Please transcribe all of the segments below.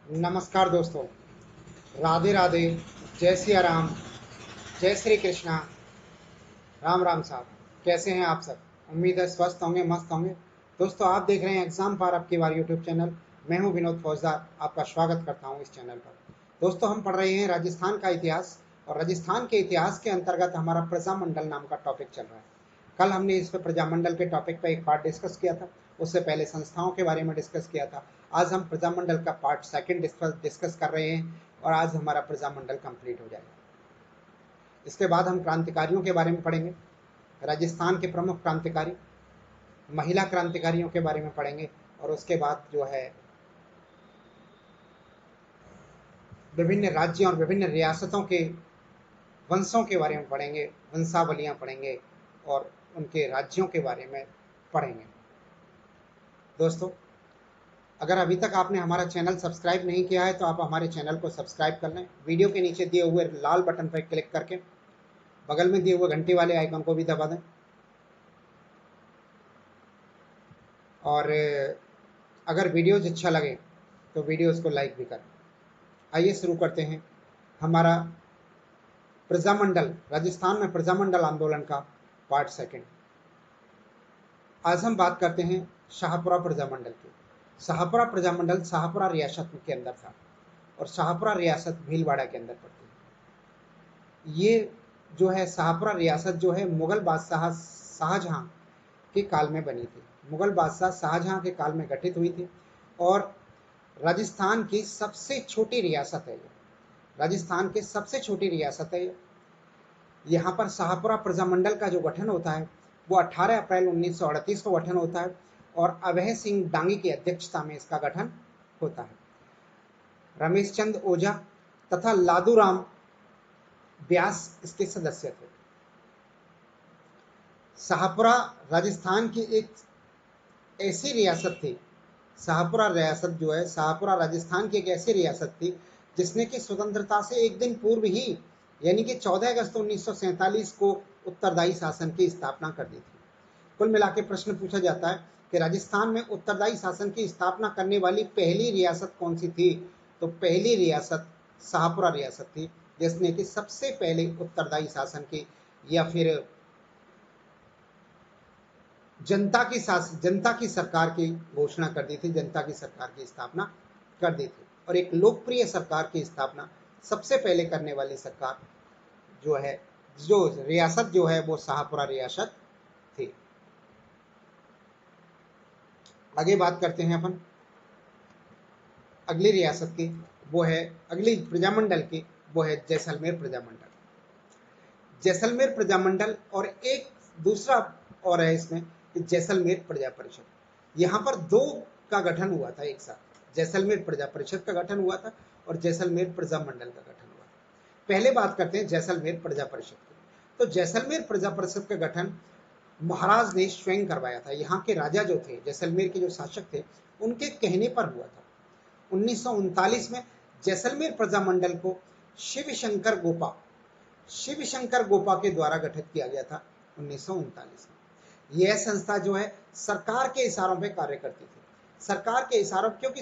नमस्कार दोस्तों। राधे राधे। जय सिया राम। जय श्री कृष्णा। राम राम साहब। कैसे हैं आप सब? उम्मीद है स्वस्थ होंगे, मस्त होंगे। दोस्तों, आप देख रहे हैं एग्जाम पार आपकी बार यूट्यूब चैनल। मैं हूं विनोद फौजदार, आपका स्वागत करता हूं इस चैनल पर। दोस्तों, हम पढ़ रहे हैं राजस्थान का इतिहास, और राजस्थान के इतिहास के अंतर्गत हमारा प्रजामंडल नाम का टॉपिक चल रहा है। कल हमने इस पर प्रजामंडल के टॉपिक पर एक पार्ट डिस्कस किया था। उससे पहले संस्थाओं के बारे में डिस्कस किया था। आज हम प्रजामंडल का पार्ट सेकंड डिस्कस कर रहे हैं, और आज हमारा प्रजामंडल कंप्लीट हो जाएगा। इसके बाद हम क्रांतिकारियों के बारे में पढ़ेंगे। राजस्थान के प्रमुख क्रांतिकारी, महिला क्रांतिकारियों के बारे में पढ़ेंगे। और उसके बाद जो है विभिन्न राज्यों और विभिन्न रियासतों के वंशों के बारे में पढ़ेंगे, वंशावलियां पढ़ेंगे, और उनके राज्यों के बारे में पढ़ेंगे। दोस्तों, अगर अभी तक आपने हमारा चैनल सब्सक्राइब नहीं किया है तो आप हमारे चैनल को सब्सक्राइब कर लें। वीडियो के नीचे दिए हुए लाल बटन पर क्लिक करके बगल में दिए हुए घंटी वाले आइकन को भी दबा दें। और अगर वीडियोज अच्छा लगे तो वीडियोज को लाइक भी करें। आइए शुरू करते हैं हमारा प्रजामंडल, राजस्थान में प्रजामंडल आंदोलन का पार्ट सेकंड। आज हम बात करते हैं शाहपुरा प्रजामंडल की। शाहपुरा प्रजामंडल शाहपुरा रियासत के अंदर था, और शाहपुरा रियासत भीलवाड़ा के अंदर पड़ती है। ये जो है शाहपुरा रियासत जो है मुगल बादशाह शाहजहां के काल में बनी थी। मुगल बादशाह शाहजहां के काल में गठित हुई थी, और राजस्थान की सबसे छोटी रियासत है ये। राजस्थान की सबसे छोटी रियासत है ये। यहाँ पर शाहपुरा प्रजामंडल का जो गठन होता है वो 18 अप्रैल 1938 को गठन होता है, और अभय सिंह डांगी की अध्यक्षता में इसका गठन होता है। रमेश चंद ओझा तथा लादूराम व्यास इसके सदस्य थे। शाहपुरा राजस्थान की एक ऐसी रियासत थी, शाहपुरा रियासत जो है, शाहपुरा राजस्थान की एक ऐसी रियासत थी जिसने कि स्वतंत्रता से एक दिन पूर्व ही, यानी कि 14 अगस्त 1947 को उत्तरदायी शासन की स्थापना कर दी थी। कुल मिला के प्रश्न पूछा जाता है कि राजस्थान में उत्तरदायी शासन की स्थापना करने वाली पहली रियासत कौन सी थी? तो पहली रियासत शाहपुरा रियासत थी, जिसने कि सबसे पहले उत्तरदायी शासन की, या फिर जनता की सरकार की घोषणा कर दी थी, जनता की सरकार की स्थापना कर दी थी। और एक लोकप्रिय सरकार की स्थापना सबसे पहले करने वाली सरकार जो है, जो रियासत जो है, वो शाहपुरा रियासत थी। आगे बात करते हैं अपन अगली रियासत की, वो है अगली प्रजामंडल की, वो है जैसलमेर प्रजामंडल। जैसलमेर प्रजामंडल, और एक दूसरा और है इसमें कि जैसलमेर प्रजा परिषद। यहाँ पर दो का गठन हुआ था एक साथ। जैसलमेर प्रजा परिषद का गठन हुआ था, और जैसलमेर प्रजामंडल का गठन हुआ था। पहले बात करते हैं जैसलमेर प्रजा परिषद की। तो जैसलमेर प्रजा परिषद का गठन महाराज ने स्वयं करवाया था। यहाँ के राजा जो थे, जैसलमेर के जो शासक थे, उनके कहने पर हुआ था। 1939 में जैसलमेर प्रजामंडल को शिव शंकर गोपा के द्वारा गठित किया गया था 1939 में। यह संस्था जो है सरकार के इशारों पे कार्य करती थी। सरकार के इशारों, क्योंकि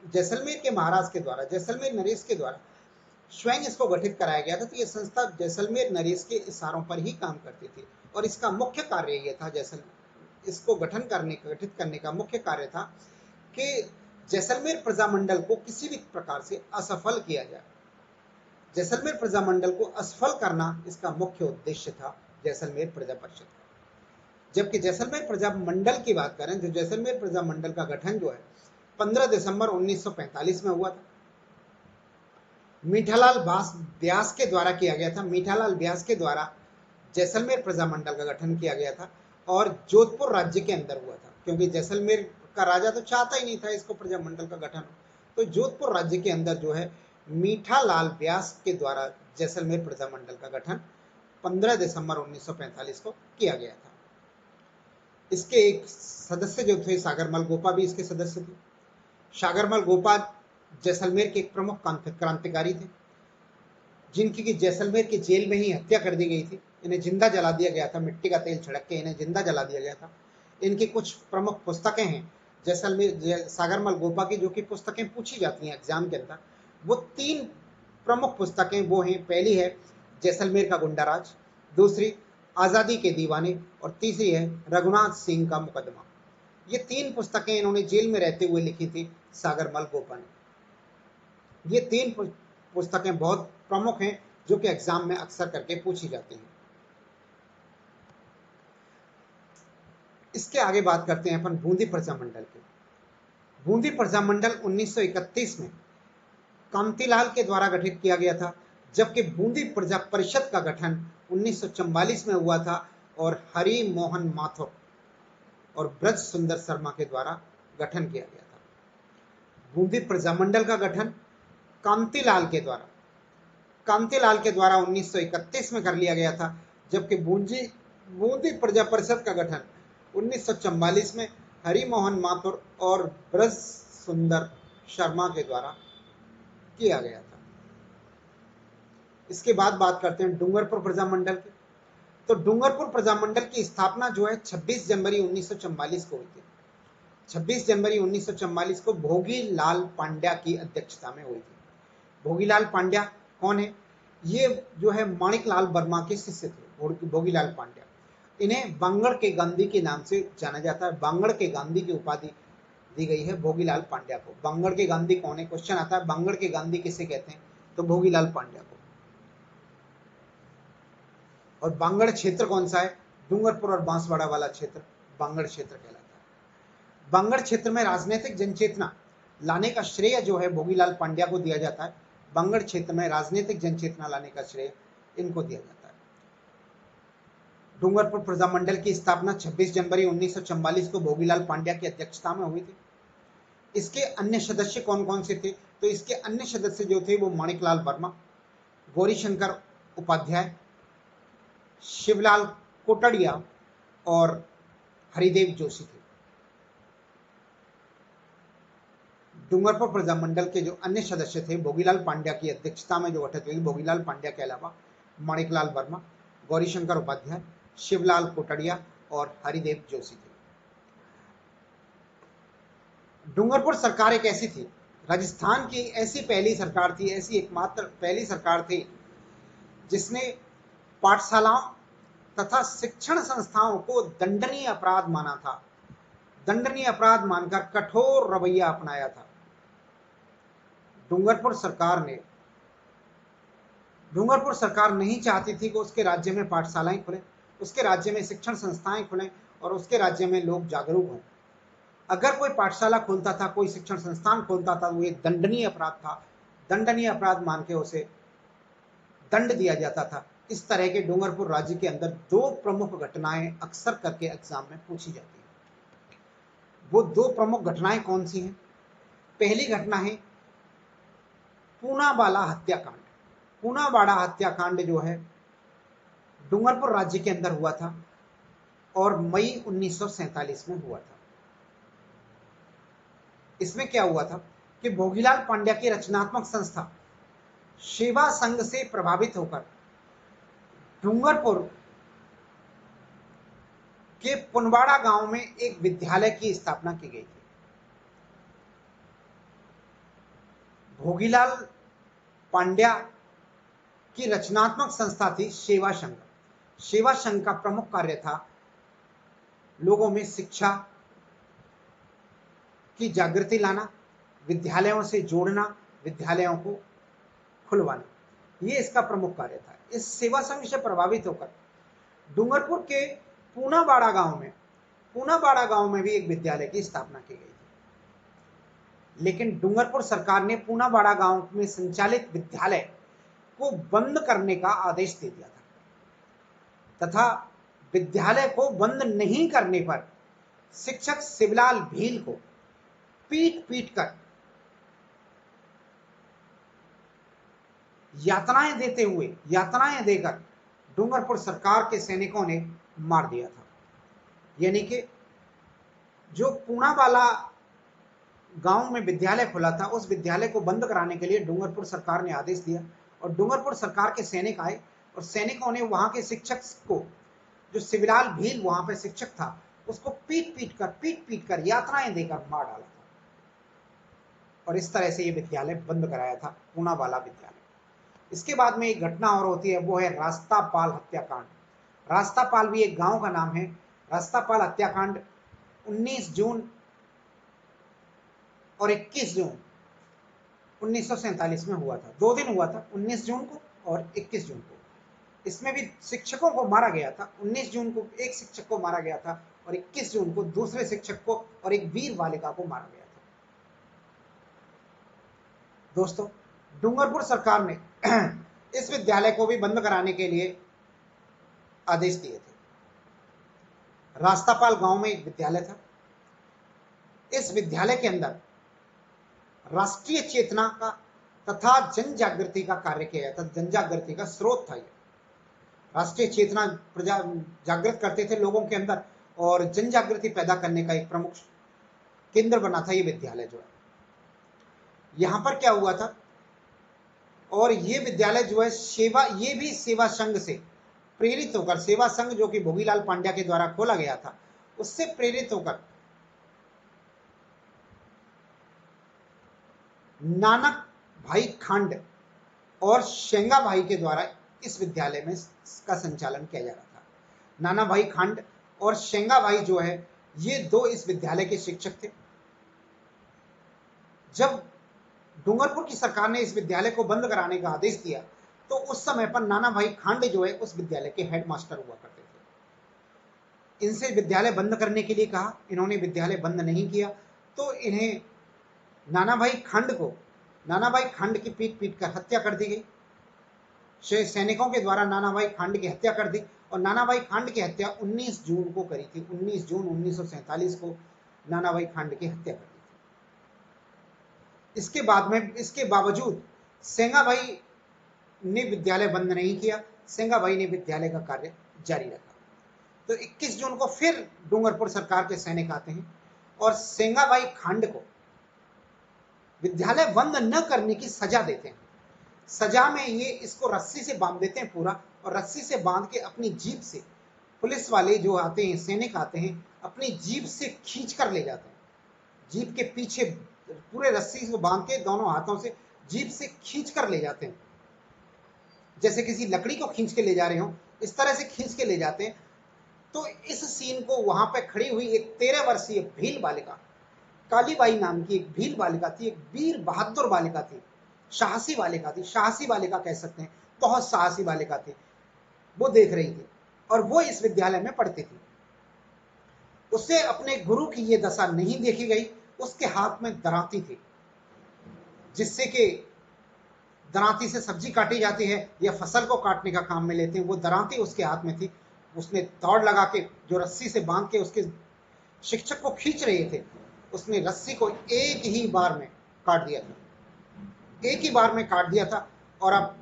जैसलमेर के महाराज के द्वारा, जैसलमेर नरेश के द्वारा स्वयं इसको गठित कराया गया था। तो यह संस्था जैसलमेर नरेश के इशारों पर ही काम करती थी, और इसका मुख्य कार्य यह था, इसको गठित करने का मुख्य कार्य था कि जैसलमेर प्रजामंडल को किसी भी प्रकार से असफल किया जाए। जैसलमेर प्रजामंडल को असफल करना इसका मुख्य उद्देश्य था जैसलमेर प्रजा परिषद का। जबकि जैसलमेर प्रजामंडल की बात करें तो जैसलमेर प्रजामंडल का गठन जो है 15 दिसंबर 1945 में हुआ था। मीठालाल व्यास के द्वारा किया गया था। मीठालाल व्यास के द्वारा जैसलमेर प्रजामंडल का गठन किया गया था, और जोधपुर राज्य के अंदर हुआ था, क्योंकि जैसलमेर का राजा तो चाहता ही नहीं था इसको प्रजामंडल का गठन। तो जोधपुर राज्य के अंदर जो है मीठालाल व्यास के द्वारा जैसलमेर प्रजामंडल का गठन 15 दिसंबर 1945 को किया गया था। इसके एक सदस्य जो थे सागरमल गोपा भी इसके सदस्य थे। सागरमल गोपा जैसलमेर के एक प्रमुख क्रांतिकारी थे, जिनकी की जैसलमेर की जेल में ही हत्या कर दी गई थी। इन्हें जिंदा जला दिया गया था, मिट्टी का तेल छिड़क के इन्हें जिंदा जला दिया गया था। इनकी कुछ प्रमुख पुस्तकें हैं, जैसलमेर सागरमल गोपा की जो कि पुस्तकें पूछी जाती हैं एग्जाम के अंदर, वो 3 प्रमुख पुस्तकें वो हैं। पहली है जैसलमेर का गुंडाराज, दूसरी आज़ादी के दीवाने और तीसरी है रघुनाथ सिंह का मुकदमा। ये 3 पुस्तकें इन्होंने जेल में रहते हुए लिखी थी सागरमल गोपा ने। ये 3 पुस्तकें बहुत प्रमुख हैं जो कि एग्जाम में अक्सर करके पूछी जाती हैं। इसके आगे बात करते हैं अपन बूंदी प्रजामंडल की। बूंदी प्रजामंडल 1931 में कांतिलाल के द्वारा गठित किया गया था, जबकि बूंदी प्रजा परिषद का गठन 1944 में हुआ था और हरि मोहन माथुर और ब्रज सुंदर शर्मा के द्वारा गठन किया गया था। बूंदी प्रजामंडल का गठन कांतिलाल के द्वारा 1931 में कर लिया गया था, जबकि बूंदी प्रजा परिषद का गठन 1944 में हरिमोहन माथुर और ब्रज सुंदर शर्मा के द्वारा किया गया था। इसके बाद बात करते हैं डूंगरपुर प्रजामंडल की। तो डूंगरपुर प्रजामंडल की स्थापना जो है 26 जनवरी 1944 को हुई थी। 26 जनवरी 1944 को भोगीलाल पांड्या की अध्यक्षता में हुई थी। भोगीलाल पांड्या कौन है? ये जो है माणिकलाल वर्मा के शिष्य थे भोगीलाल पांड्या। इन्हें बांगड़ के गांधी के नाम से जाना जाता है। बांगड़ के गांधी की उपाधि दी गई है भोगीलाल पांड्या को। बांगड़ के गांधी कौन है? क्वेश्चन आता है, बांगड़ के गांधी किसे कहते हैं? तो भोगीलाल पांड्या को। और बांगड़ क्षेत्र कौन सा है? डूंगरपुर और बांसवाड़ा वाला क्षेत्र बांगड़ क्षेत्र कहलाता है। बांगड़ क्षेत्र में राजनीतिक जनचेतना लाने का श्रेय जो है भोगीलाल पांड्या को दिया जाता है। बांगड़ क्षेत्र में राजनीतिक जनचेतना लाने का श्रेय इनको दिया जाता है। डूंगरपुर प्रजामंडल की स्थापना 26 जनवरी 1944 को भोगीलाल पांड्या की अध्यक्षता में हुई थी। इसके अन्य सदस्य कौन कौन से थे? तो इसके अन्य सदस्य जो थे वो माणिकलाल वर्मा, गौरीशंकर उपाध्याय, शिवलाल कोटड़िया और हरिदेव जोशी थे। डूंगरपुर प्रजामंडल के जो अन्य सदस्य थे भोगीलाल पांड्या की अध्यक्षता में जो गठित हुई, भोगीलाल पांड्या के अलावा माणिकलाल वर्मा, गौरीशंकर उपाध्याय, शिवलाल कोटड़िया और हरिदेव जोशी थे। डूंगरपुर सरकार एक ऐसी थी, राजस्थान की ऐसी पहली सरकार थी, ऐसी एकमात्र पहली सरकार थी जिसने पाठशालाओं तथा शिक्षण संस्थाओं को दंडनीय अपराध माना था, दंडनीय अपराध मानकर कठोर रवैया अपनाया था। डूंगरपुर सरकार नहीं चाहती थी कि उसके राज्य में पाठशालाएं खुलें, उसके राज्य में शिक्षण संस्थाएं खुलें और उसके राज्य में लोग जागरूक हों। अगर कोई पाठशाला खोलता था, कोई शिक्षण संस्थान खोलता था, वो एक दंडनीय अपराध था। दंडनीय अपराध मान के उसे दंड दिया जाता था। इस तरह के डूंगरपुर राज्य के अंदर 2 प्रमुख घटनाएं अक्सर करके एग्जाम में पूछी जाती है। वो 2 प्रमुख घटनाएं कौन सी हैं? पहली घटना है पूनावाला हत्याकांड। पूनावाड़ा हत्याकांड जो है डूंगरपुर राज्य के अंदर हुआ था और मई 1947 में हुआ था। इसमें क्या हुआ था कि भोगीलाल पांड्या की रचनात्मक संस्था सेवा संघ से प्रभावित होकर डूंगरपुर के पुनवाड़ा गांव में एक विद्यालय की स्थापना की गई थी। भोगीलाल पांड्या की रचनात्मक संस्था थी सेवा संघ। सेवा संघ का प्रमुख कार्य था लोगों में शिक्षा की जागृति लाना, विद्यालयों से जोड़ना, विद्यालयों को खुलवाना, ये इसका प्रमुख कार्य था। इस सेवा संघ से प्रभावित होकर डूंगरपुर के पूनावाड़ा गांव में भी एक विद्यालय की स्थापना की गई थी। लेकिन डूंगरपुर सरकार ने पूनावाड़ा गांव में संचालित विद्यालय को बंद करने का आदेश दे दिया था तथा विद्यालय को बंद नहीं करने पर शिक्षक शिवलाल भील को पीट कर यातनाएं देकर डूंगरपुर सरकार के सैनिकों ने मार दिया था। यानी कि जो पूनावाला गांव में विद्यालय खुला था, उस विद्यालय को बंद कराने के लिए डूंगरपुर सरकार ने आदेश दिया और डूंगरपुर सरकार के सैनिक आए और सैनिकों ने वहां के शिक्षक को, जो शिवलाल भील वहां पे शिक्षक था, उसको पीट पीट कर यातनाएं देकर मार डाला था। और इस तरह से ये विद्यालय बंद कराया था, पूनावाला विद्यालय। इसके बाद में एक घटना और होती है, वो है रास्तापाल हत्याकांड। रास्तापाल भी एक गांव का नाम है। रास्तापाल हत्याकांड 19 जून और 21 जून 1947 में हुआ था। 2 दिन हुआ था, 19 जून को और 21 जून को। इसमें भी शिक्षकों को मारा गया था। 19 जून को एक शिक्षक को मारा गया था और 21 जून को दूसरे शिक्षक को और एक वीर बालिका को मारा गया था। दोस्तों, डूंगरपुर सरकार ने इस विद्यालय को भी बंद कराने के लिए आदेश दिए थे। रास्तापाल गांव में एक विद्यालय था। इस विद्यालय के अंदर राष्ट्रीय चेतना का तथा जन जागृति का कार्य किया जाता। जन जागृति का स्रोत था ये। राष्ट्रीय चेतना प्रजा जागृत करते थे लोगों के अंदर, और जन जागृति पैदा करने का एक प्रमुख केंद्र बना था ये विद्यालय जो है। यहां पर क्या हुआ था, और ये विद्यालय जो है ये भी सेवा संघ से प्रेरित होकर, सेवा संघ जो कि भोगीलाल पांड्या के द्वारा खोला गया था, उससे प्रेरित होकर नानक भाई खांड और शेंगा भाई के द्वारा इस विद्यालय में इसका संचालन किया जा रहा था। नाना भाई खांड और शेंगा भाई जो है, ये दो इस विद्यालय के शिक्षक थे। जब डूंगरपुर की सरकार ने इस विद्यालय को बंद कराने का आदेश दिया, तो उस समय पर नाना भाई खांडे जो है उस विद्यालय के हेडमास्टर हुआ करते थे। इनसे विद्यालय बंद करने के लिए कहा, इन्होंने विद्यालय बंद नहीं किया, तो इन्हें नाना भाई खांड की पीट पीट कर हत्या कर दी गई। सैनिकों के द्वारा नाना भाई खांड की हत्या कर दी, और नाना भाई खांड की हत्या 19 जून को करी थी। 19 जून 1947 को नाना भाई खांड की हत्या कर दी थी। इसके बावजूद सेंगा भाई ने विद्यालय बंद नहीं किया। सेंगा भाई ने विद्यालय का कार्य जारी रखा। तो 21 जून को फिर डूंगरपुर सरकार के सैनिक आते हैं और सेंगा भाई खांड को विद्यालय बंद न करने की सजा देते हैं। सजा में ये इसको रस्सी से बांध देते हैं पूरा, और रस्सी से बांध के अपनी जीप से, पुलिस वाले जो आते हैं, सैनिक आते हैं, अपनी जीप से खींच कर ले जाते हैं। जीप के पीछे पूरे रस्सी को बांध के दोनों हाथों से जीप से खींच कर ले जाते हैं, जैसे किसी लकड़ी को खींच के ले जा रहे हो, इस तरह से खींच के ले जाते हैं। तो इस सीन को वहां पे खड़ी हुई एक 13 वर्षीय भील बालिका, कालीबाई नाम की एक भील बालिका थी, एक वीर बहादुर बालिका थी, साहसी बालिका थी, साहसी बालिका कह सकते हैं, बहुत साहसी बालिका थी। वो देख रही थी और वो इस विद्यालय में पढ़ती थी। उसे अपने गुरु की ये दशा नहीं देखी गई। उसके हाथ में दराती थी, जिससे कि दराती से सब्जी काटी जाती है या फसल को काटने का काम में लेते हैं, वो दराती उसके हाथ में थी। उसने दौड़ लगा के जो रस्सी से बांध के उसके शिक्षक को खींच रहे थे, उसने रस्सी को एक ही बार में काट दिया था, एक ही बार में काट दिया था, और अब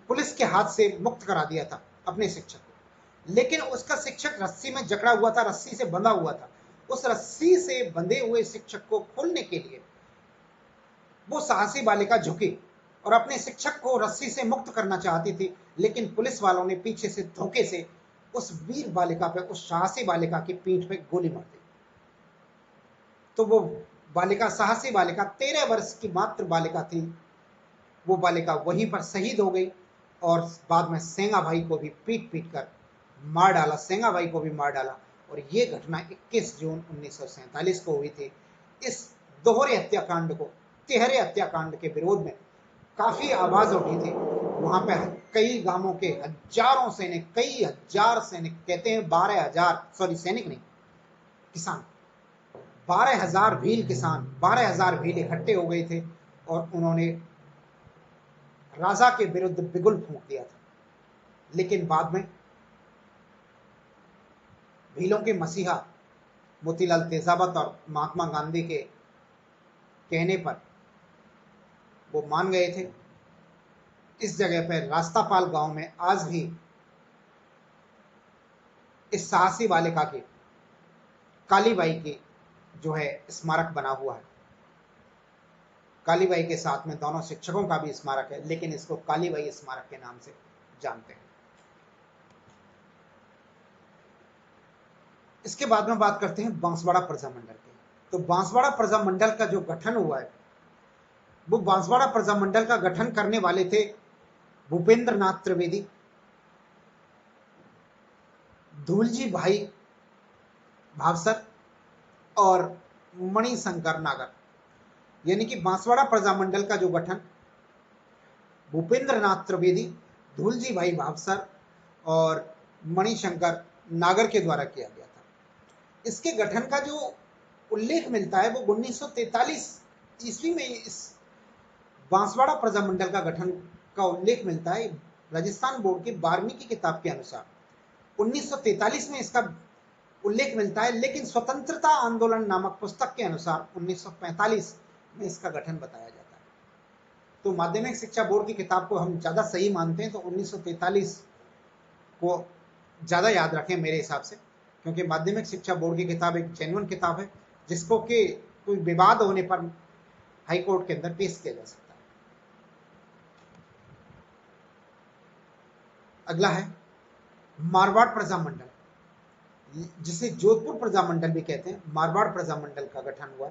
पुलिस के हाथ से मुक्त करा दिया था अपने शिक्षक को। लेकिन उसका शिक्षक रस्सी में जकड़ा हुआ था, रस्सी से बंधा हुआ था। उस रस्सी से बंधे हुए शिक्षक को खोलने के लिए वो साहसी बालिका झुकी और अपने शिक्षक को रस्सी से मुक्त करना चाहती थी, लेकिन पुलिस वालों ने पीछे से धोखे से उस वीर बालिका पे, उस साहसी बालिका की पीठ पे गोली मार दी। तो वो बालिका, साहसी बालिका, 13 वर्ष की मात्र बालिका थी, वो बालिका वहीं पर शहीद हो गई। और बाद में सेंगा भाई को भी पीट पीट कर मार डाला, सेंगा भाई को भी मार डाला। और ये घटना 21 जून 1947 को हुई थी। इस दोहरे हत्याकांड को, तिहरे हत्याकांड के विरोध में काफी आवाज उठी थी। वहां पे कई गांवों के हजारों सैनिक, कई हजार सैनिक, कहते हैं 12,000, सॉरी सैनिक नहीं, किसान, 12,000 भील किसान, 12,000 भील इकट्ठे हो गए थे और उन्होंने राजा के विरुद्ध बिगुल फूंक दिया था। लेकिन बाद में भीलों के मसीहा मोतीलाल तेजावत और महात्मा गांधी के कहने पर वो मान गए थे। इस जगह पर रास्तापाल गांव में आज भी इस साहसी बालिका के, कालीबाई के जो है स्मारक बना हुआ है। कालीबाई के साथ में दोनों शिक्षकों का भी स्मारक है, लेकिन इसको कालीबाई स्मारक के नाम से जानते हैं। इसके बाद में बात करते हैं बांसवाड़ा प्रजामंडल की। तो बांसवाड़ा प्रजामंडल का जो गठन हुआ है, वो बांसवाड़ा प्रजामंडल का गठन करने वाले थे भूपेंद्र नाथ त्रिवेदी, धूलजी भाई भावसर और मणिशंकर नागर। यानी कि बांसवाड़ा प्रजामंडल का जो गठन भूपेंद्र नाथ त्रिवेदी, धूलजी भाई भावसर और मणिशंकर नागर के द्वारा किया गया था। इसके गठन का जो उल्लेख मिलता है वो 1943 ईस्वी में इस बांसवाड़ा प्रजामंडल का गठन का उल्लेख मिलता है राजस्थान बोर्ड की 12वीं की किताब के अनुसार। 1943 में इसका उल्लेख मिलता है, लेकिन स्वतंत्रता आंदोलन नामक पुस्तक के अनुसार 1945 में इसका गठन बताया जाता है। तो माध्यमिक शिक्षा बोर्ड की किताब को हम ज्यादा सही मानते हैं, तो 1943 को ज्यादा याद रखें मेरे हिसाब से, क्योंकि माध्यमिक शिक्षा बोर्ड की किताब एक जेन्युइन किताब है जिसको कि कोई विवाद होने पर हाई कोर्ट के अंदर पेश किया जा सकता है। अगला है मारवाड़ प्रजामंडल, जिसे जोधपुर प्रजामंडल भी कहते हैं। मारवाड़ प्रजामंडल का गठन हुआ।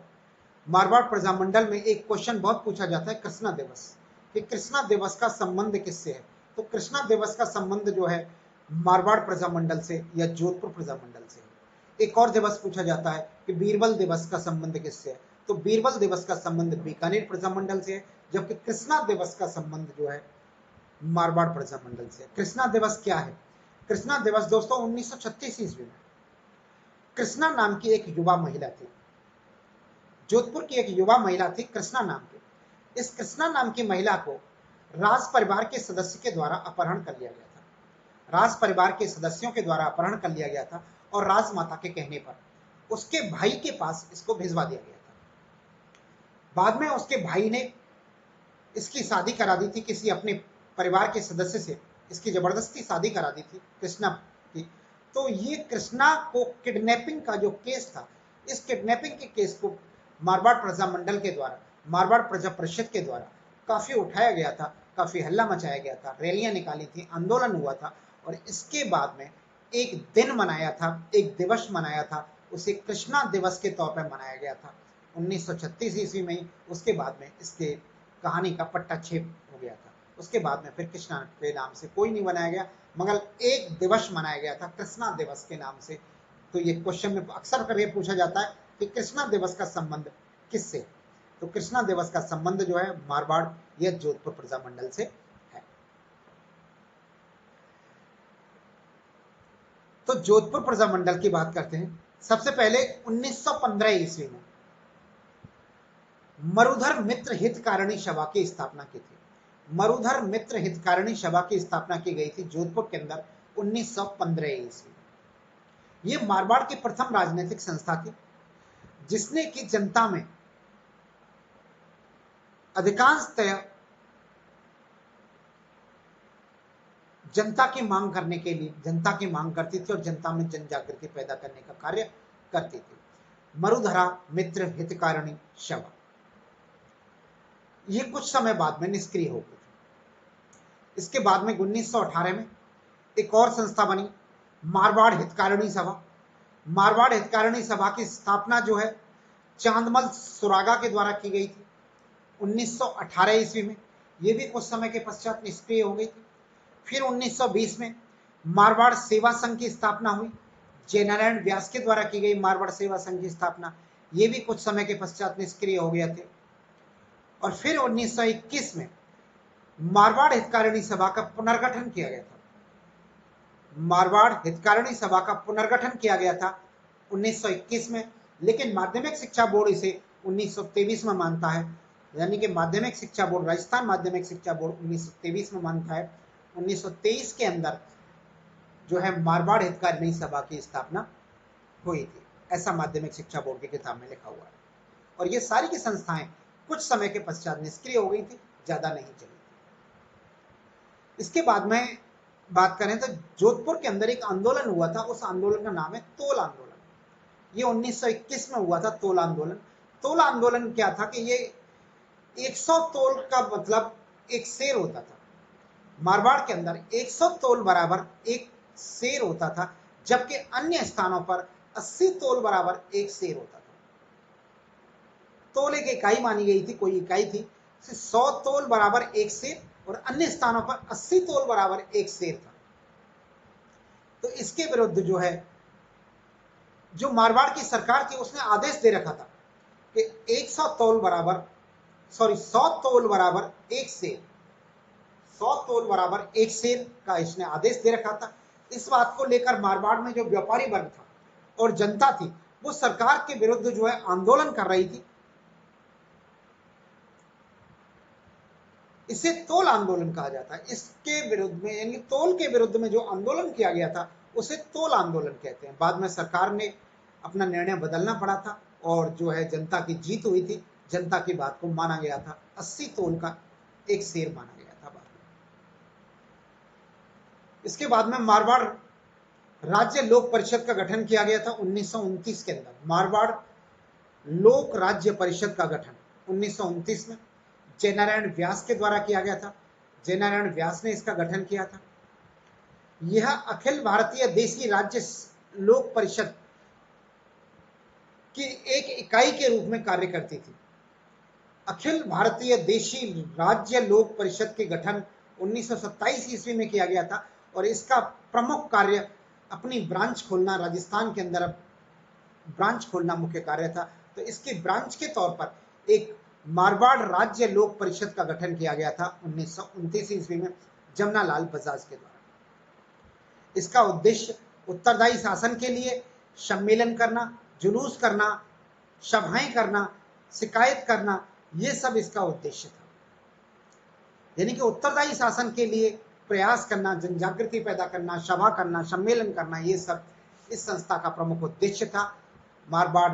मारवाड़ प्रजामंडल में एक क्वेश्चन बहुत पूछा जाता है कृष्णा दिवस, कि कृष्णा दिवस का संबंध किससे है। तो कृष्णा दिवस का संबंध जो है मारवाड़ प्रजामंडल से या जोधपुर प्रजामंडल से है। एक और दिवस पूछा जाता है कि बीरबल दिवस का संबंध किससे है। तो बीरबल दिवस का संबंध बीकानेर प्रजामंडल से है, जबकि कृष्णा दिवस का संबंध जो है मारवाड़ प्रजामंडल से। कृष्णा दिवस क्या है? कृष्णा दिवस दोस्तों 1936 ईस्वी में कृष्णा नाम की एक युवा महिला थी, जोधपुर की एक युवा महिला थी कृष्णा नाम की। इस कृष्णा नाम की महिला को राज परिवार के सदस्य के द्वारा अपहरण कर लिया गया था। राज परिवार के सदस्यों के द्वारा अपहरण कर लिया गया था और राजमाता के कहने पर उसके भाई के पास इसको भिजवा दिया गया था। बाद में उसके भाई ने इसकी शादी करा दी थी किसी अपने परिवार के सदस्य से, इसकी जबरदस्ती शादी करा दी थी कृष्णा की। तो ये कृष्णा को किडनैपिंग का जो केस था, इस किडनैपिंग के केस को मारवाड़ प्रजामंडल के द्वारा, मारवाड़ प्रजा परिषद के द्वारा काफी उठाया गया था, काफी हल्ला मचाया गया था, रैलियां निकाली थी, आंदोलन हुआ था। और इसके बाद में एक दिन मनाया था, एक दिवस मनाया था, उसे कृष्णा दिवस के तौर पर मनाया गया था 1936 ईस्वी में ही। उसके बाद में इसके कहानी का पट्टाक्षेप हो गया था। उसके बाद में फिर कृष्णा के नाम से कोई नहीं बनाया गया, मगर एक दिवस मनाया गया था कृष्णा दिवस के नाम से। तो ये क्वेश्चन में अक्सर करके पूछा जाता है कि कृष्णा दिवस का संबंध किससे? तो कृष्णा दिवस का संबंध जो है मारवाड़ या जोधपुर प्रजामंडल से है। तो जोधपुर प्रजामंडल की बात करते हैं। सबसे पहले 1915 ईस्वी में मरुधर मित्र हितकारिणी सभा की स्थापना की थी। मरुधर मित्र हितकारिणी सभा की स्थापना की गई थी जोधपुर के अंदर 1915 ईस्वी में। यह मारवाड़ की प्रथम राजनीतिक संस्था थी जिसने की जनता में अधिकांशतः जनता की मांग करने के लिए, जनता की मांग करती थी और जनता में जन जागृति पैदा करने का कार्य करती थी। मरुधरा मित्र हितकारिणी सभा ये कुछ समय बाद में निष्क्रिय हो गई। इसके बाद में 1918 में एक और संस्था बनी, मारवाड़ हितकारिणी सभा। मारवाड़ हितकारिणी सभा की स्थापना जो है चांदमल सुरागा के द्वारा की गई थी 1918 ईस्वी में। यह भी कुछ समय के पश्चात निष्क्रिय हो गई थी। फिर 1920 में मारवाड़ सेवा संघ की स्थापना हुई, जयनारायण व्यास के द्वारा की गई मारवाड़ सेवा संघ की स्थापना। यह भी कुछ समय के पश्चात निष्क्रिय हो गए थे। और फिर 1921 में मारवाड़ हितकारिणी सभा का पुनर्गठन किया गया था। मारवाड़ हितकारिणी सभा का पुनर्गठन किया गया था 1921 में, लेकिन माध्यमिक शिक्षा बोर्ड इसे 1923 में मानता है। यानी कि माध्यमिक शिक्षा बोर्ड, राजस्थान माध्यमिक शिक्षा बोर्ड 1923 में मानता है। 1923 के अंदर जो है मारवाड़ हितकारिणी सभा की स्थापना हुई थी, ऐसा माध्यमिक शिक्षा बोर्ड की किताब में लिखा हुआ है। और ये सारी की संस्थाएं कुछ समय के पश्चात निष्क्रिय हो गई थी, ज्यादा नहीं चली थी। इसके बाद में बात करें तो जोधपुर के अंदर एक आंदोलन हुआ था, उस आंदोलन का नाम है तोल आंदोलन। ये 1921 में हुआ था तोल आंदोलन। तोल आंदोलन क्या था कि ये 100 तोल का मतलब एक शेर होता था। मारवाड़ के अंदर 100 तोल बराबर एक शेर होता था, जबकि अन्य स्थानों पर 80 तोल बराबर 1 सेर होता था। तोले की इकाई मानी गई थी, कोई इकाई थी, 100 तोल बराबर 1 सेर और अन्य स्थानों पर 80 तोल बराबर 1 सेर था। तो इसके विरुद्ध जो है, जो मारवाड़ की सरकार थी उसने आदेश दे रखा था कि 100 तोल बराबर 100 तोल बराबर 1 सेर, 100 तोल बराबर 1 सेर का इसने आदेश दे रखा था। इस बात को लेकर मारवाड़ में जो व्यापारी वर्ग था और जनता थी वो सरकार के विरुद्ध जो है आंदोलन कर रही थी। इसे तोल आंदोलन कहा जाता है। इसके विरुद्ध में, यानी तोल के विरुद्ध में जो आंदोलन किया गया था उसे तोल आंदोलन कहते हैं। बाद में सरकार ने अपना निर्णय बदलना पड़ा था और जो है जनता की जीत हुई थी, जनता की बात को माना गया था, 80 तोल का 1 सेर माना गया था बाद में। इसके बाद में मारवाड़ राज्य लोक परिषद का गठन किया गया था 1929 के अंदर। मारवाड़ लोक राज्य परिषद का गठन 1929 में जयनारायण व्यास के द्वारा किया गया था। जयनारायण व्यास ने इसका गठन किया था। यह अखिल भारतीय देशी राज्य लोक परिषद की एक इकाई के रूप में कार्य करती थी। अखिल भारतीय देशी राज्य लोक परिषद के गठन 1927 ईस्वी में किया गया था और इसका प्रमुख कार्य अपनी ब्रांच खोलना, राजस्थान के अंदर ब्रांच खोलना मुख्य कार्य था। तो इसकी ब्रांच के तौर पर एक मारवाड़ राज्य लोक परिषद का गठन किया गया था 1929 ईस्वी में जमनालाल बजाज के द्वारा। इसका उद्देश्य उत्तरदायी शासन के लिए सम्मेलन करना, जुलूस करना, सभाएं करना, शिकायत करना, ये सब इसका उद्देश्य था। यानी कि उत्तरदायी शासन के लिए प्रयास करना, जन जागृति पैदा करना, सभा करना, सम्मेलन करना, ये सब इस संस्था का प्रमुख उद्देश्य था, मारवाड़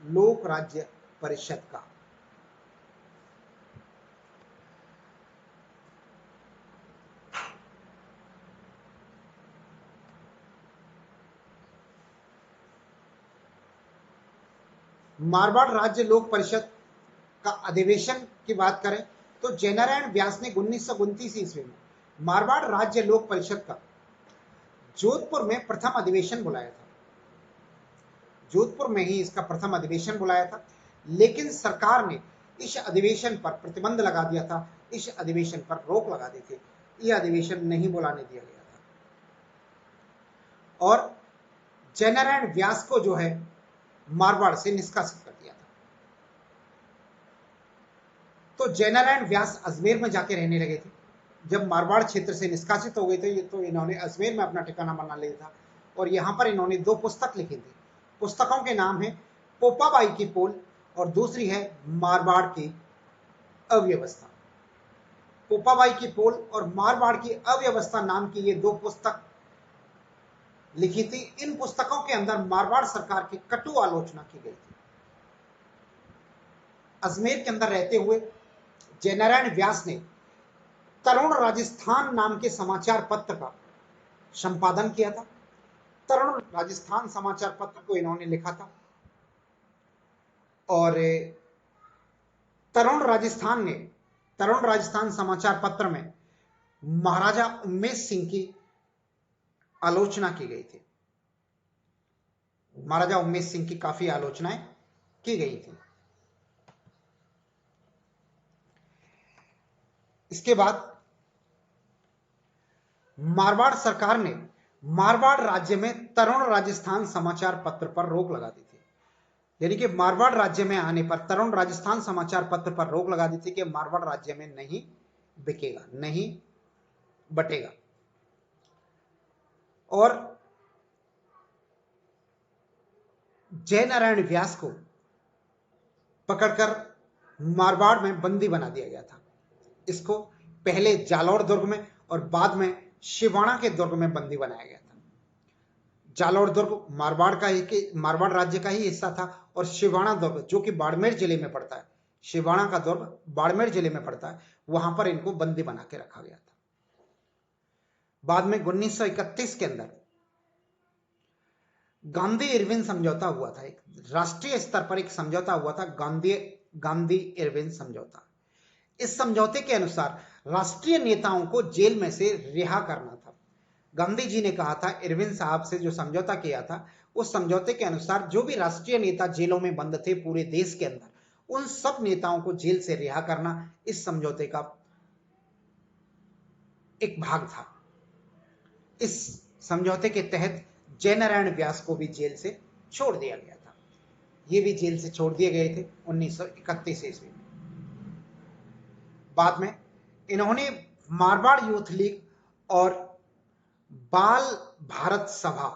लोक राज्य परिषद का। मारवाड़ राज्य लोक परिषद का अधिवेशन की बात करें तो जयनारायण व्यास ने 1929 ईस्वी में मारवाड़ राज्य लोक परिषद का जोधपुर में प्रथम अधिवेशन बुलाया था। जोधपुर में ही इसका प्रथम अधिवेशन बुलाया था, लेकिन सरकार ने इस अधिवेशन पर प्रतिबंध लगा दिया था, इस अधिवेशन पर रोक लगा दी थी, यह अधिवेशन नहीं बुलाने दिया गया था। और जयनारायण व्यास को जो है मारवाड़ से निष्कासित कर दिया था। तो जयनारायण व्यास अजमेर में जाके रहने लगे थे। जब मारवाड़ क्षेत्र से निष्कासित हो गए थे तो इन्होंने अजमेर में अपना ठिकाना बना लिया था और यहाँ पर इन्होंने 2 पुस्तक लिखी थी। पुस्तकों के नाम है पोपाबाई की पोल और दूसरी है मारवाड़ की अव्यवस्था। पोपाबाई की पोल और मारवाड़ की अव्यवस्था नाम की ये 2 पुस्तक लिखी थी। इन पुस्तकों के अंदर मारवाड़ सरकार की कटु आलोचना की गई थी। अजमेर के अंदर रहते हुए जयनारायण व्यास ने तरुण राजस्थान नाम के समाचार पत्र का संपादन किया था। तरुण राजस्थान समाचार पत्र को इन्होंने लिखा था और तरुण राजस्थान समाचार पत्र में महाराजा उमेश सिंह की आलोचना की गई थी। महाराजा उमेश सिंह की काफी आलोचनाएं की गई थी। इसके बाद मारवाड़ सरकार ने मारवाड़ राज्य में तरुण राजस्थान समाचार पत्र पर रोक लगा दी थी। यानी कि मारवाड़ राज्य में आने पर तरुण राजस्थान समाचार पत्र पर रोक लगा दी थी कि मारवाड़ राज्य में नहीं बिकेगा, नहीं बटेगा। और जयनारायण व्यास को पकड़कर मारवाड़ में बंदी बना दिया गया था। इसको पहले जालौर दुर्ग में और बाद में शिवाणा के दुर्ग में बंदी बनाया गया था। जालौर दुर्ग मारवाड़ राज्य का ही हिस्सा था और शिवाणा दुर्ग जो कि बाड़मेर जिले में पड़ता है, शिवाणा का दुर्ग बाड़मेर जिले में पड़ता है, वहां पर इनको बंदी बना के रखा गया था। बाद में 1931 के अंदर गांधी इरविन समझौता हुआ था। एक राष्ट्रीय स्तर पर एक समझौता हुआ था, गांधी इरविन समझौता। इस समझौते के अनुसार राष्ट्रीय नेताओं को जेल में से रिहा करना था। गांधी जी ने कहा था, इरविन साहब से जो समझौता किया था उस समझौते के अनुसार जो भी राष्ट्रीय नेता जेलों में बंद थे पूरे देश के अंदर, उन सब नेताओं को जेल से रिहा करना इस समझौते का एक भाग था। इस समझौते के तहत जयनारायण व्यास को भी जेल से छोड़ दिया गया था। ये भी जेल से छोड़ दिए गए थे 1931 ईस्वी में। बाद में इन्होंने मारवाड़ यूथ लीग और बाल भारत सभा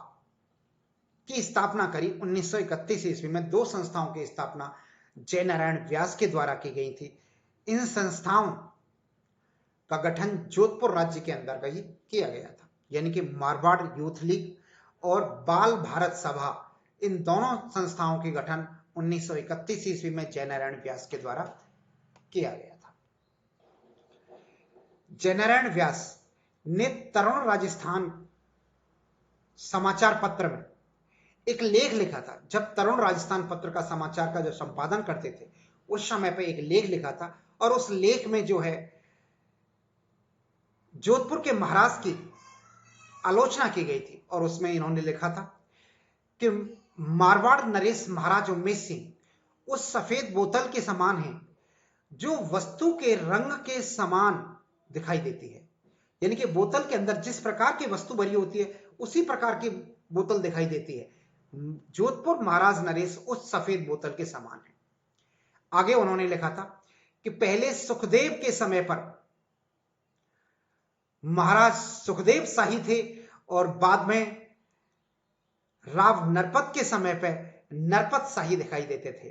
की स्थापना करी 1931 ईस्वी में। दो संस्थाओं की स्थापना जयनारायण व्यास के द्वारा की गई थी। इन संस्थाओं का गठन जोधपुर राज्य के अंदर ही किया गया था, यानी कि मारवाड़ यूथ लीग और बाल भारत सभा, इन दोनों संस्थाओं के गठन 1931 ईस्वी में जयनारायण व्यास के द्वारा किया गया था। जयनारायण व्यास ने तरुण राजस्थान समाचार पत्र में एक लेख लिखा था। जब तरुण राजस्थान पत्र का समाचार का जो संपादन करते थे उस समय पे एक लेख लिखा था, और उस लेख में जो है जोधपुर के महाराज की आलोचना की गई थी, और उसमें इन्होंने लिखा था कि मारवाड़ नरेश महाराज उमेश सिंह उस सफेद बोतल के समान है जो वस्तु के रंग के समान दिखाई देती है। यानी कि बोतल के अंदर जिस प्रकार की वस्तु भरी होती है उसी प्रकार की बोतल दिखाई देती है। जोधपुर महाराज नरेश उस सफेद बोतल के समान है। आगे उन्होंने लिखा था कि पहले सुखदेव के समय पर महाराज सुखदेव शाही थे, और बाद में राव नरपत के समय पर नरपत शाही दिखाई देते थे।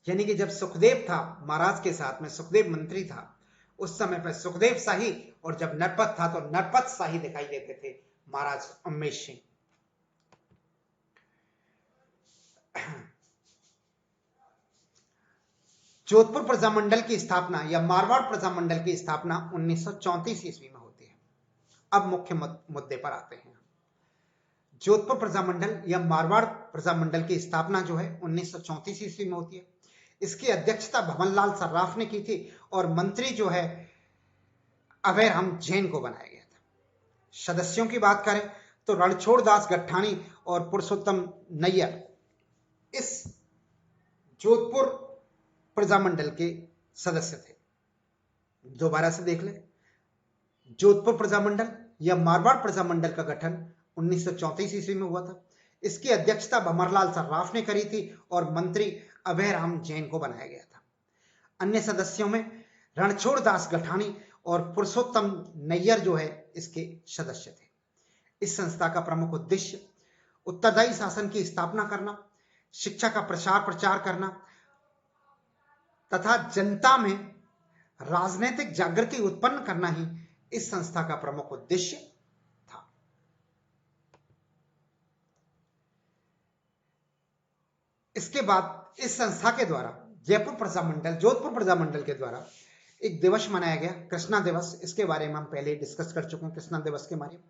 यानी कि जब सुखदेव था महाराज के साथ में, सुखदेव मंत्री था, उस समय पर सुखदेव शाही, और जब नरपत था तो नरपत शाही दिखाई देते थे महाराज उमेश सिंह। जोधपुर प्रजामंडल की स्थापना या मारवाड़ प्रजामंडल की स्थापना 1934 ईस्वी में होती है। अब मुख्य मुद्दे पर आते हैं। जोधपुर प्रजामंडल या मारवाड़ प्रजामंडल की स्थापना जो है 1934 ईस्वी में होती है। इसकी अध्यक्षता भवनलाल सर्राफ ने की थी, और मंत्री जो है अभयराम जैन को बनाया गया था। सदस्यों की बात करें तो रणछोड़ दास गट्ठानी और पुरुषोत्तम नैयर इस जोधपुर प्रजामंडल के सदस्य थे। दोबारा से देख ले, जोधपुर प्रजामंडल या मारवाड़ प्रजामंडल का गठन 1934 ईस्वी में हुआ था। इसकी अध्यक्षता भंवरलाल सर्राफ ने करी थी, और मंत्री अभयराम जैन को बनाया गया था। अन्य सदस्यों में रणछोड़ दास गठानी और पुरुषोत्तम नैयर जो है इसके सदस्य थे। इस संस्था का प्रमुख उद्देश्य उत्तरदायी शासन की स्थापना करना, शिक्षा का प्रसार प्रचार करना तथा जनता में राजनीतिक जागृति उत्पन्न करना ही इस संस्था का प्रमुख उद्देश्य था। इसके बाद इस संस्था के द्वारा जोधपुर प्रजामंडल के द्वारा एक दिवस मनाया गया, कृष्णा दिवस। इसके बारे में हम पहले डिस्कस कर चुके हैं कृष्णा दिवस के बारे में,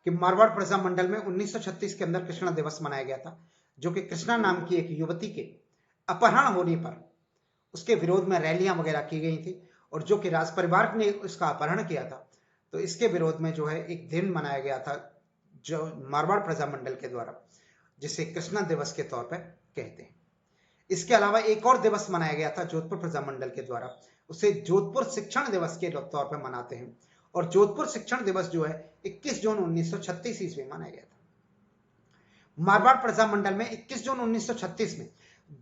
कि मारवाड़ प्रजामंडल में 1936 के अंदर कृष्णा दिवस मनाया गया था, जो कि कृष्णा नाम की एक युवती के अपहरण होने पर उसके विरोध में रैलियां वगैरह की गई थी, और जो कि राज परिवार ने उसका अपहरण किया था, तो इसके विरोध में जो है एक दिन मनाया गया था जो मारवाड़ प्रजामंडल के द्वारा, जिसे कृष्णा दिवस के तौर पर कहते हैं। इसके अलावा एक और दिवस मनाया गया था जोधपुर प्रजामंडल के द्वारा, उसे जोधपुर शिक्षण दिवस के तौर पर मनाते हैं, और जोधपुर शिक्षण दिवस जो है 21 जून 1936 ईस्वी में मनाया गया था। मारवाड़ प्रजामंडल में 21 जून 1936 में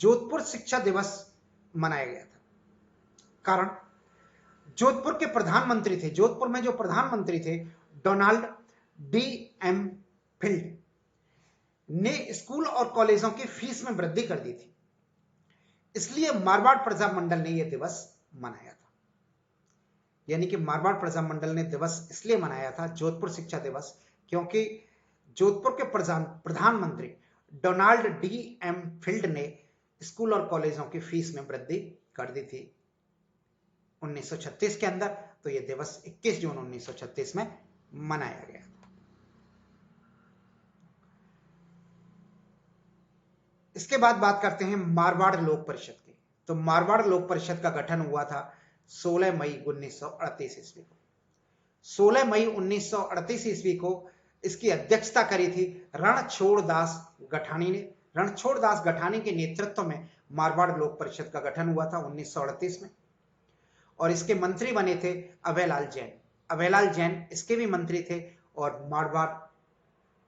जोधपुर शिक्षा दिवस मनाया गया था। कारण जोधपुर के प्रधानमंत्री थे, जोधपुर में जो प्रधानमंत्री थे डोनाल्ड डी एम फील्ड ने स्कूल और कॉलेजों की फीस में वृद्धि कर दी थी, इसलिए मारवाड़ प्रजामंडल ने यह दिवस मनाया था। यानी कि मारवाड़ प्रजामंडल ने दिवस इसलिए मनाया था जोधपुर शिक्षा दिवस, क्योंकि जोधपुर के प्रधानमंत्री डोनाल्ड डी एम फील्ड ने स्कूल और कॉलेजों की फीस में वृद्धि कर दी थी 1936 के अंदर, तो यह दिवस 21 जून 1936 में मनाया गया। इसके बाद बात करते हैं मारवाड़ लोक परिषद की। तो मारवाड़ लोक परिषद का गठन हुआ था 16 मई 1938 ईस्वी को। 16 मई 1938 ईस्वी को इसकी अध्यक्षता करी थी रणछोड़ दास गठानी ने। रणछोड़ दास गठानी के नेतृत्व में मारवाड़ लोक परिषद का गठन हुआ था 1938 में, और इसके मंत्री बने थे अभयलाल जैन। अभयलाल जैन इसके भी मंत्री थे और मारवाड़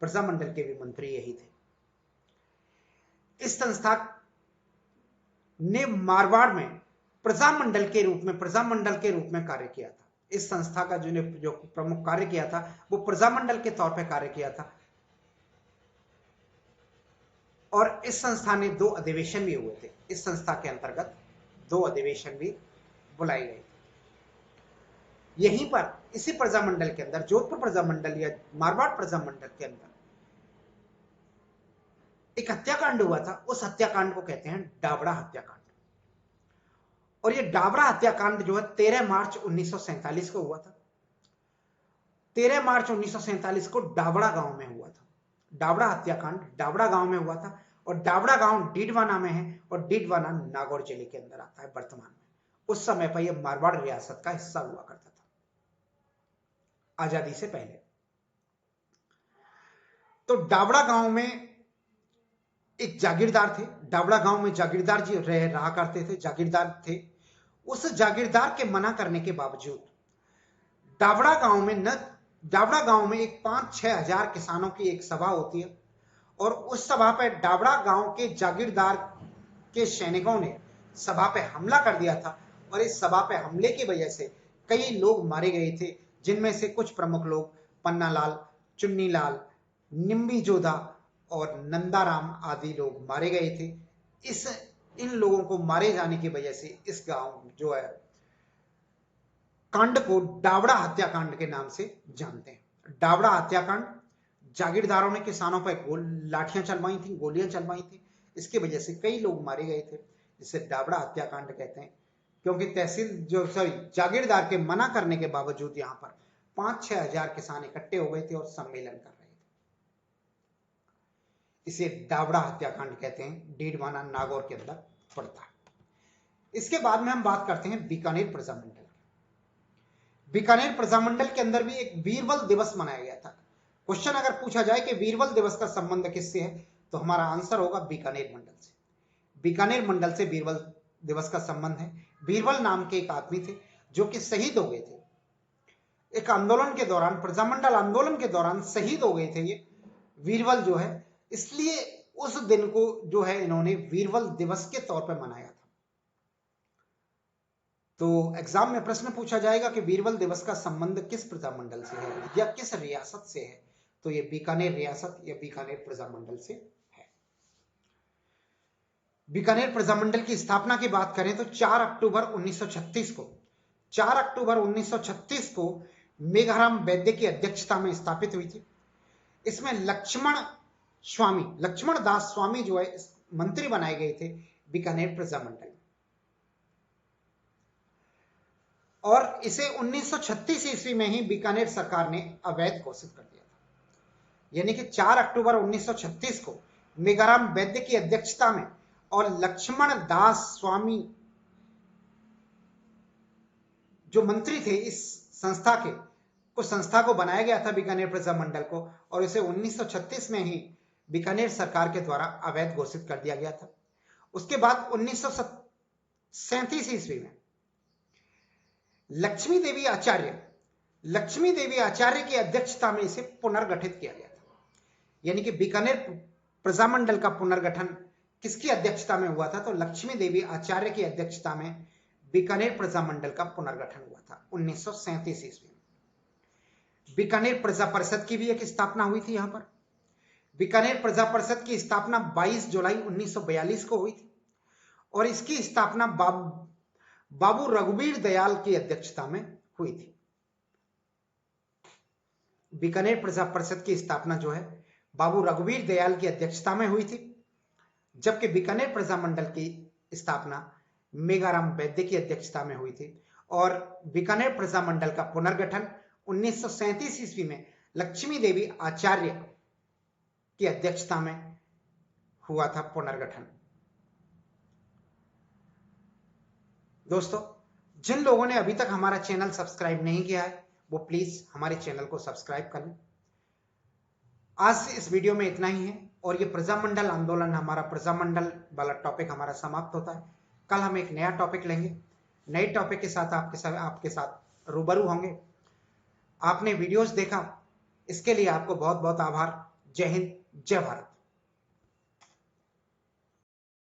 प्रजामंडल के भी मंत्री यही थे। इस संस्था ने मारवाड़ में प्रजामंडल के रूप में कार्य किया था। इस संस्था का जो प्रमुख कार्य किया था वो प्रजामंडल के तौर पर कार्य किया था, और इस संस्था ने 2 अधिवेशन भी हुए थे। इस संस्था के अंतर्गत 2 अधिवेशन भी बुलाए गए थे। यहीं पर इसी प्रजामंडल के अंदर, जोधपुर प्रजामंडल या मारवाड़ प्रजामंडल के अंदर एक हत्याकांड हुआ था। उस हत्याकांड को कहते हैं डाबड़ा हत्याकांड। और ये डाबड़ा हत्याकांड जो है 13 मार्च 1947 को हुआ था। 13 मार्च 1947 को डाबड़ा गांव में हुआ था। डाबड़ा हत्याकांड डाबड़ा गांव में हुआ था, और डाबड़ा गांव डीडवाना में है, और डीडवाना नागौर जिले के अंदर आता है वर्तमान में। उस समय पर यह मारवाड़ रियासत का हिस्सा हुआ करता था आजादी से पहले। तो डाबड़ा गांव में एक जागीरदार थे। डाबड़ा गांव में जागीरदार जी रहा करते थे, जागीरदार थे। उस जागीरदार के मना करने के बावजूद डाबड़ा गांव में एक 5-6 हजार किसानों की एक सभा होती है, और उस सभा पर डाबड़ा गांव के जागीरदार के सैनिकों ने सभा पे हमला कर दिया था, और इस सभा पे हमले की वजह से कई लोग मारे गए थे, जिनमें से कुछ प्रमुख लोग पन्नालाल, चुन्नीलाल, निम्बी जोधा और नंदाराम आदि लोग मारे गए थे। इन लोगों को मारे जाने की वजह से इस गांव जो है कांड को डाबड़ा हत्याकांड के नाम से जानते हैं। डाबड़ा हत्याकांड, जागीरदारों ने किसानों पर लाठियां चलवाई थी, गोलियां चलवाई थी। इसकी वजह से कई लोग मारे गए थे, जिसे डाबड़ा हत्याकांड कहते हैं। क्योंकि जागीरदार के मना करने के बावजूद यहाँ पर 5-6 हजार किसान इकट्ठे हो गए थे और सम्मेलन कर रहे थे। इसे डाबड़ा हत्याकांड कहते हैं। डीडवाना नागौर के अंदर पड़ता है। इसके बाद में हम बात करते हैं बीकानेर प्रजामंडल। बीकानेर प्रजामंडल के अंदर भी एक वीरबल दिवस मनाया गया था। क्वेश्चन अगर पूछा जाए कि वीरबल दिवस का संबंध किससे है, तो हमारा आंसर होगा बीकानेर मंडल से। बीकानेर मंडल से वीरबल दिवस का संबंध है। वीरबल नाम के एक आदमी थे जो कि शहीद हो गए थे एक आंदोलन के दौरान, प्रजामंडल आंदोलन के दौरान शहीद हो गए थे ये वीरबल जो है। इसलिए उस दिन को जो है इन्होंने वीरबल दिवस के तौर पर मनाया था। तो एग्जाम में प्रश्न पूछा जाएगा कि वीरबल दिवस का संबंध किस प्रजामंडल से है या किस रियासत से है, तो ये बीकानेर रियासत या बीकानेर प्रजामंडल से है। बीकानेर प्रजामंडल की स्थापना की बात करें तो 4 अक्टूबर 1936 को मेघाराम वैद्य की अध्यक्षता में स्थापित हुई थी। इसमें लक्ष्मण दास स्वामी जो है मंत्री बनाए गए थे बीकानेर प्रजामंडल, और इसे 1936 ईस्वी में ही बीकानेर सरकार ने अवैध घोषित कर दिया था। यानी कि 4 अक्टूबर 1936 को मेघाराम वैद्य की अध्यक्षता में और लक्ष्मण दास स्वामी जो मंत्री थे इस संस्था को बनाया गया था बीकानेर प्रजामंडल को, और इसे 1936 में ही बीकानेर सरकार के द्वारा अवैध घोषित कर दिया गया था। उसके बाद 1937 ईस्वी में लक्ष्मी देवी आचार्य की अध्यक्षता में इसे पुनर्गठित किया गया था। यानी कि बीकानेर प्रजामंडल का पुनर्गठन किसकी अध्यक्षता में हुआ था, तो लक्ष्मी देवी आचार्य की अध्यक्षता में बीकानेर प्रजामंडल का पुनर्गठन हुआ था 1937 ईस्वी में। बीकानेर प्रजा परिषद की भी एक स्थापना हुई थी। यहां पर बीकानेर प्रजा परिषद की स्थापना 22 जुलाई 1942 को हुई थी, और इसकी स्थापना बाबू रघुवीर दयाल की अध्यक्षता में हुई थी। बीकानेर प्रजा परिषद की स्थापना जो है बाबू रघुवीर दयाल की अध्यक्षता में हुई थी, जबकि बीकानेर प्रजामंडल की स्थापना मेघाराम वैद्य की अध्यक्षता में हुई थी, और बीकानेर प्रजामंडल का पुनर्गठन 1937 ईस्वी में लक्ष्मी देवी आचार्य की अध्यक्षता में हुआ था पुनर्गठन। दोस्तों, जिन लोगों ने अभी तक हमारा चैनल सब्सक्राइब नहीं किया है वो प्लीज हमारे चैनल को सब्सक्राइब कर लें। आज इस वीडियो में इतना ही है और ये प्रजामंडल आंदोलन, हमारा प्रजामंडल वाला टॉपिक हमारा समाप्त होता है। कल हम एक नया टॉपिक लेंगे, नए टॉपिक के साथ आपके साथ रूबरू होंगे। आपने वीडियोस देखा, इसके लिए आपको बहुत बहुत आभार। जय हिंद, जय भारत।